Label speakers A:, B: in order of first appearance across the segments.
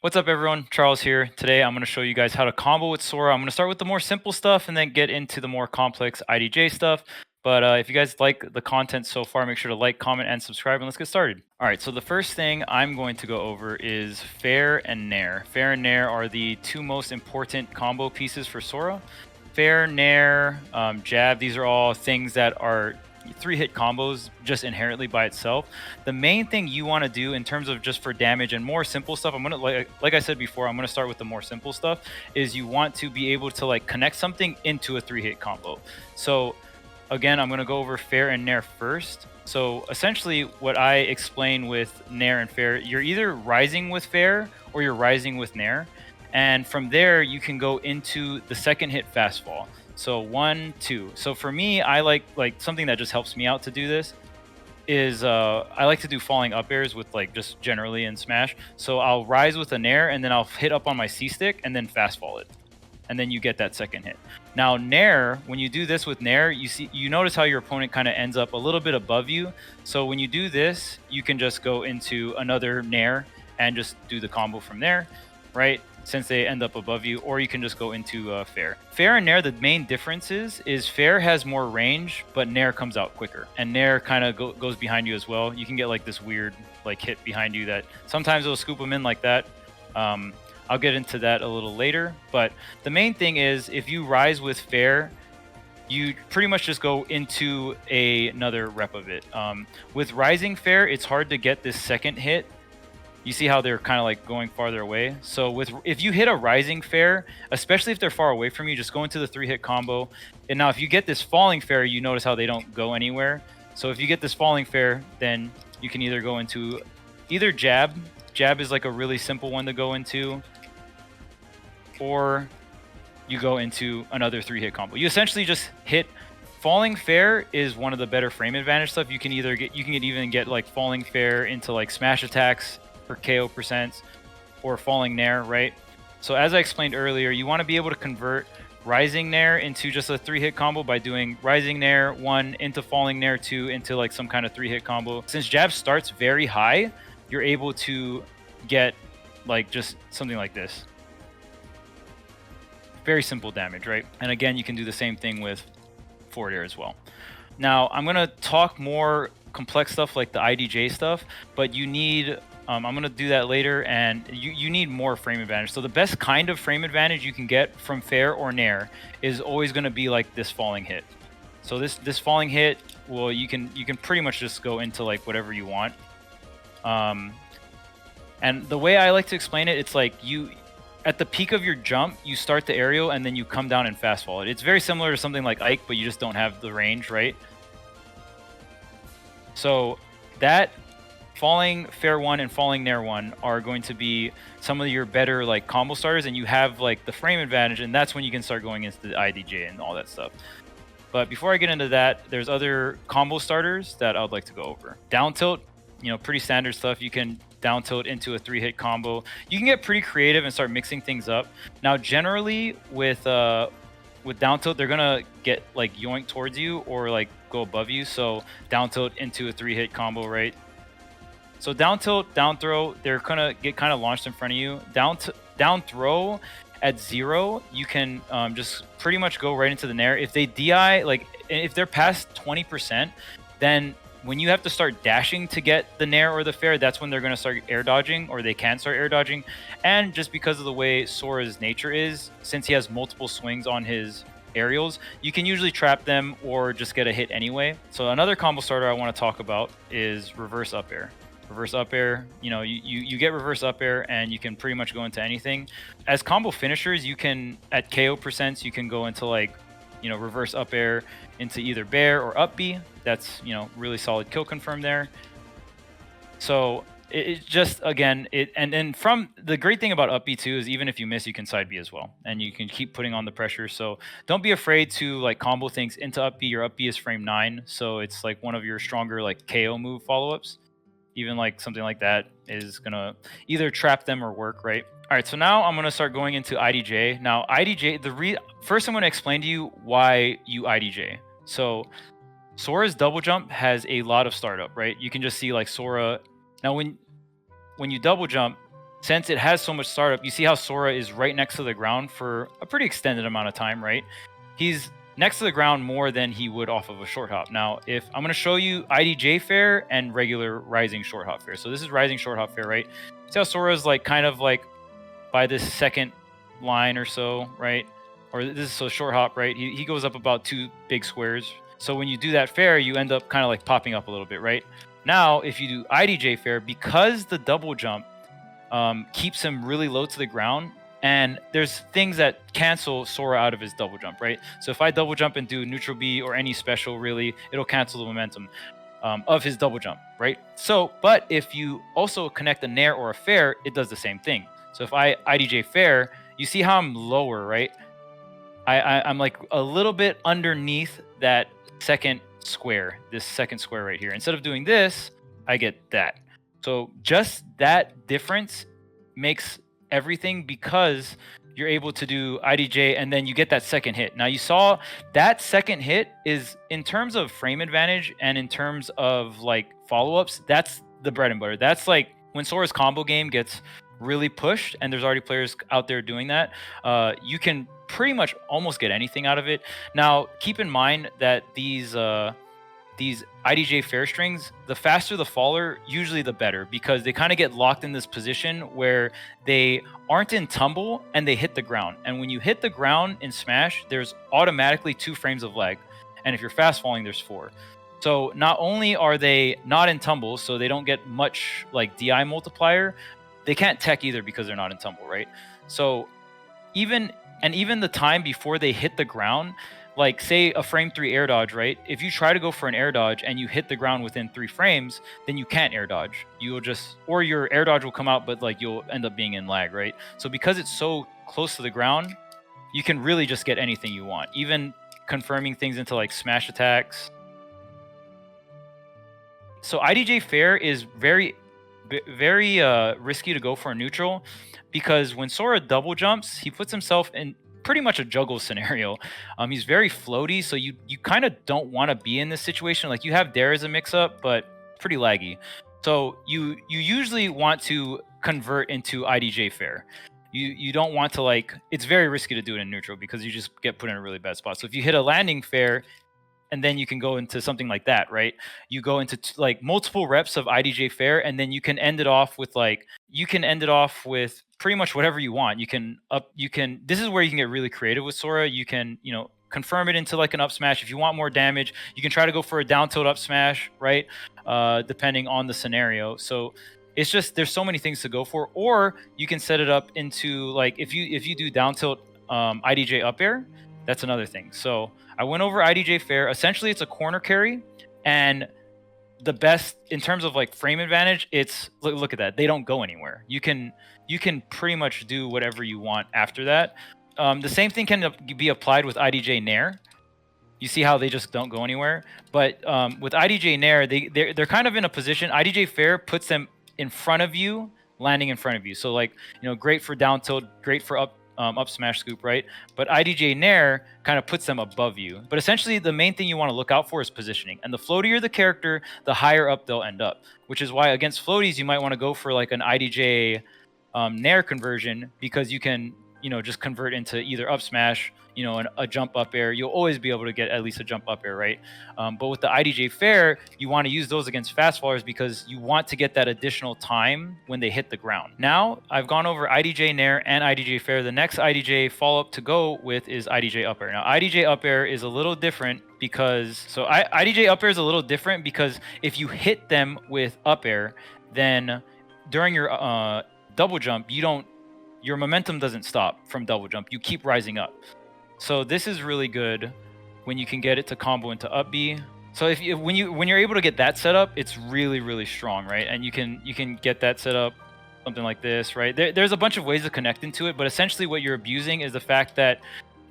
A: What's up everyone, Charles here. Today I'm going to show you guys how to combo with Sora. I'm going to start with the more simple stuff and then get into the more complex IDJ stuff. But if you guys like the content so far, make sure to like, comment, and subscribe, and let's get started. All right, so the first thing I'm going to go over is Fair and Nair. Fair and Nair are the two most important combo pieces for Sora. Fair, Nair, Jab, these are all things that are 3-hit combos just inherently by itself. The main thing you want to do in terms of just for damage and more simple stuff, I'm gonna like I said before, I'm gonna start with the more simple stuff, is you want to be able to like connect something into a 3-hit combo. So again, I'm gonna go over Fair and Nair first. So essentially what I explain with Nair and Fair, you're either rising with Fair or you're rising with Nair. And from there, you can go into the second hit fastfall. So 1, 2. So for me, I like something that just helps me out to do this is I like to do falling up airs with like just generally in Smash. So I'll rise with a Nair and then I'll hit up on my C stick and then fast fall it. And then you get that second hit. Now Nair, when you do this with Nair, you notice how your opponent kind of ends up a little bit above you. So when you do this, you can just go into another Nair and just do the combo from there, right? Since they end up above you, or you can just go into Fair. Fair and Nair, the main difference is Fair has more range, but Nair comes out quicker. And Nair kind of goes behind you as well. You can get like this weird like hit behind you that sometimes it'll scoop them in like that. I'll get into that a little later. But the main thing is if you rise with Fair, you pretty much just go into another rep of it. With Rising Fair, it's hard to get this second hit. You see how they're kind of like going farther away. So if you hit a Rising Fair, especially if they're far away from you, just go into the 3-hit combo. And now if you get this Falling Fair, you notice how they don't go anywhere. So if you get this Falling Fair, then you can either go into either Jab. Jab is like a really simple one to go into. Or you go into another 3-hit combo. You essentially just hit Falling Fair is one of the better frame advantage stuff. You can even get like Falling Fair into like smash attacks for KO percents or Falling Nair, right? So as I explained earlier, you want to be able to convert Rising Nair into just a 3-hit combo by doing Rising Nair 1 into Falling Nair 2 into like some kind of 3-hit combo. Since Jab starts very high, you're able to get like just something like this. Very simple damage, right? And again, you can do the same thing with forward air as well. Now, I'm going to talk more complex stuff like the IDJ stuff, but you need I'm going to do that later, and you need more frame advantage. So the best kind of frame advantage you can get from Fair or Nair is always going to be like this falling hit. So this falling hit, well, you can pretty much just go into like whatever you want. And the way I like to explain it, it's like at the peak of your jump, you start the aerial and then you come down and fast fall it. It's very similar to something like Ike, but you just don't have the range, right? So that Falling Fair 1 and Falling Nair 1 are going to be some of your better like combo starters, and you have like the frame advantage, and that's when you can start going into the IDJ and all that stuff. But before I get into that, there's other combo starters that I would like to go over. Down tilt, pretty standard stuff. You can down tilt into a 3-hit combo. You can get pretty creative and start mixing things up. Now, generally with down tilt, they're gonna get like yoink towards you or like go above you. So down tilt into a 3-hit combo, right? So down tilt, down throw, they're gonna get kind of launched in front of you. Down throw at 0, you can just pretty much go right into the Nair. If they DI, like if they're past 20%, then when you have to start dashing to get the Nair or the Fair, that's when they're going to start air dodging, or they can start air dodging. And just because of the way Sora's nature is, since he has multiple swings on his aerials, you can usually trap them or just get a hit anyway. So another combo starter I want to talk about is reverse up air. Reverse up air, you get reverse up air and you can pretty much go into anything. As combo finishers, you can, at KO percents, you can go into like, reverse up air into either bear or up B. That's, really solid kill confirm there. So it just, again, and then from the great thing about up B too is even if you miss, you can side B as well. And you can keep putting on the pressure. So don't be afraid to like combo things into up B. Your up B is frame 9. So it's like one of your stronger like KO move follow-ups. Even like something like that is gonna either trap them or work, right? All right, so now I'm gonna start going into IDJ. Now IDJ, first I'm gonna explain to you why you IDJ. So Sora's double jump has a lot of startup, right? You can just see like Sora. Now when you double jump, since it has so much startup, you see how Sora is right next to the ground for a pretty extended amount of time, right? He's next to the ground more than he would off of a short hop. Now, if I'm going to show you IDJ fair and regular rising short hop fair. So this is rising short hop fair, right? See how Sora's like kind of like by this second line or so, right? Or this is so short hop, right? He goes up about 2 big squares. So when you do that fair, you end up kind of like popping up a little bit, right? Now, if you do IDJ fair, because the double jump keeps him really low to the ground, and there's things that cancel Sora out of his double jump, right? So if I double jump and do neutral B or any special, really, it'll cancel the momentum of his double jump, right? So, but if you also connect a nair or a fair, it does the same thing. So if I IDJ fair, you see how I'm lower, right? I'm like a little bit underneath that second square, this second square right here. Instead of doing this, I get that. So just that difference makes everything, because you're able to do IDJ and then you get that second hit. Now you saw that second hit is, in terms of frame advantage and in terms of like follow-ups, that's the bread and butter. That's like when Sora's combo game gets really pushed and there's already players out there doing that, you can pretty much almost get anything out of it. Now keep in mind that these IDJ fair strings, the faster the faller, usually the better, because they kind of get locked in this position where they aren't in tumble and they hit the ground. And when you hit the ground in Smash, there's automatically 2 frames of lag. And if you're fast falling, there's 4. So not only are they not in tumble, so they don't get much like DI multiplier, they can't tech either because they're not in tumble, right? So even the time before they hit the ground, like say a frame 3 air dodge, right? If you try to go for an air dodge and you hit the ground within 3 frames, then you can't air dodge. You will just, or your air dodge will come out, but like you'll end up being in lag, right? So because it's so close to the ground, you can really just get anything you want, even confirming things into like smash attacks. So IDJ fair is very risky to go for a neutral, because when Sora double jumps, he puts himself in pretty much a juggle scenario. He's very floaty, so you kind of don't want to be in this situation. Like you have Dare as a mix-up, but pretty laggy. So you usually want to convert into IDJ fair. You don't want to, like, it's very risky to do it in neutral because you just get put in a really bad spot. So if you hit a landing fair, and then you can go into something like that, right? You go into like multiple reps of IDJ fair, and then you can end it off with pretty much whatever you want. This is where you can get really creative with Sora. You can, confirm it into like an up smash. If you want more damage, you can try to go for a down tilt up smash, right? Depending on the scenario. So it's just, there's so many things to go for. Or you can set it up into like, if you do down tilt IDJ up air, that's another thing. So I went over IDJ fair. Essentially, it's a corner carry, and the best in terms of like frame advantage, it's look at that. They don't go anywhere. You can pretty much do whatever you want after that. The same thing can be applied with IDJ Nair. You see how they just don't go anywhere. But with IDJ Nair, they're kind of in a position. IDJ fair puts them in front of you, landing in front of you. So like, great for down tilt, great for up smash scoop, right? But IDJ Nair kind of puts them above you. But essentially, the main thing you want to look out for is positioning. And the floatier the character, the higher up they'll end up. Which is why against floaties, you might want to go for like an IDJ Nair conversion, because you can, just convert into either up smash, a jump up air. You'll always be able to get at least a jump up air, right? But with the IDJ fair, you want to use those against fast fallers because you want to get that additional time when they hit the ground. Now, I've gone over IDJ Nair and IDJ fair. The next IDJ follow-up to go with is IDJ up air. Now, IDJ up air is a little different because, IDJ up air is a little different because if you hit them with up air, then during your double jump, your momentum doesn't stop from double jump. You keep rising up. So this is really good when you can get it to combo into up B. So when you're able to get that set up, it's really, really strong, right? And you can get that set up something like this, right? There's a bunch of ways to connect into it, but essentially what you're abusing is the fact that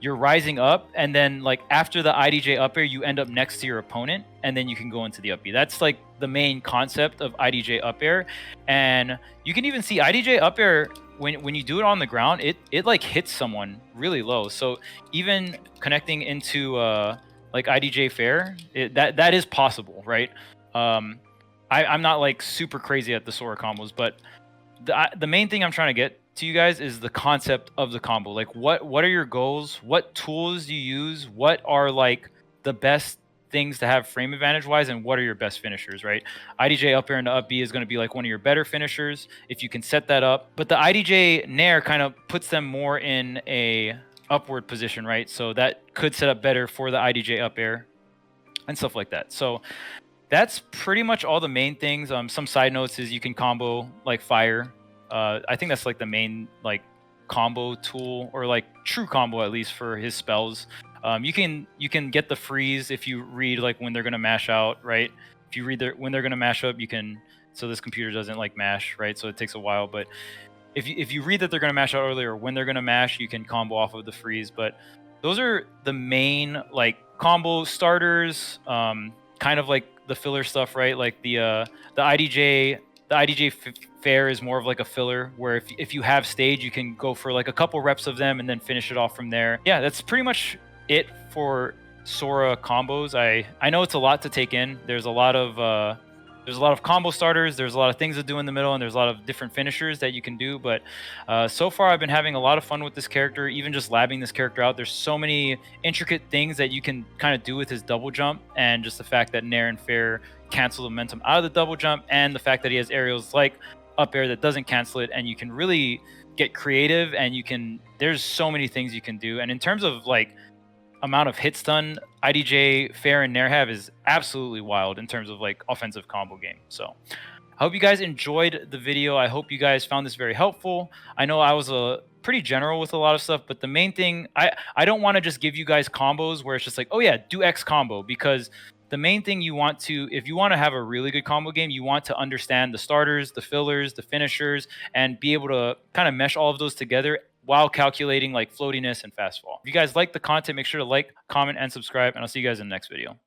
A: you're rising up, and then like after the IDJ up air, you end up next to your opponent, and then you can go into the up B. That's like the main concept of IDJ up air. And you can even see IDJ up air, when you do it on the ground, it like hits someone really low. So even connecting into like IDJ fair, that is possible, right? I'm not like super crazy at the Sora combos, but The main thing I'm trying to get to you guys is the concept of the combo. Like, what are your goals? What tools do you use? What are like the best things to have frame advantage wise, and what are your best finishers, right? IDJ up air into up B is going to be like one of your better finishers if you can set that up. But the IDJ nair kind of puts them more in a upward position, right? So that could set up better for the IDJ up air and stuff like that. So that's pretty much all the main things. Some side notes is you can combo like fire. I think that's like the main like combo tool, or like true combo at least for his spells. You can get the freeze if you read like when they're gonna mash out, right? If you read when they're gonna mash up, you can. So this computer doesn't like mash, right? So it takes a while, but if you read that they're gonna mash out earlier, when they're gonna mash, you can combo off of the freeze. But those are the main like combo starters. Kind of like the filler stuff, right? Like the IDJ fair is more of like a filler, where if you have stage, you can go for like a couple reps of them and then finish it off from there. Yeah, that's pretty much it for Sora combos. I know it's a lot to take in. There's a lot of combo starters, there's a lot of things to do in the middle, and there's a lot of different finishers that you can do. But so far, I've been having a lot of fun with this character, even just labbing this character out. There's so many intricate things that you can kind of do with his double jump, and just the fact that Nair and Fair cancel the momentum out of the double jump, and the fact that he has aerials like up air that doesn't cancel it, and you can really get creative, and there's so many things you can do. And in terms of like amount of hit stun IDJ, Fair, and Nair have is absolutely wild in terms of like offensive combo game. So I hope you guys enjoyed the video. I hope you guys found this very helpful. I know I was pretty general with a lot of stuff, but the main thing, I don't want to just give you guys combos where it's just like, oh yeah, do X combo, because the main thing you want to, if you want to have a really good combo game, you want to understand the starters, the fillers, the finishers, and be able to kind of mesh all of those together while calculating like floatiness and fast fall. If you guys like the content, make sure to like, comment, and subscribe, and I'll see you guys in the next video.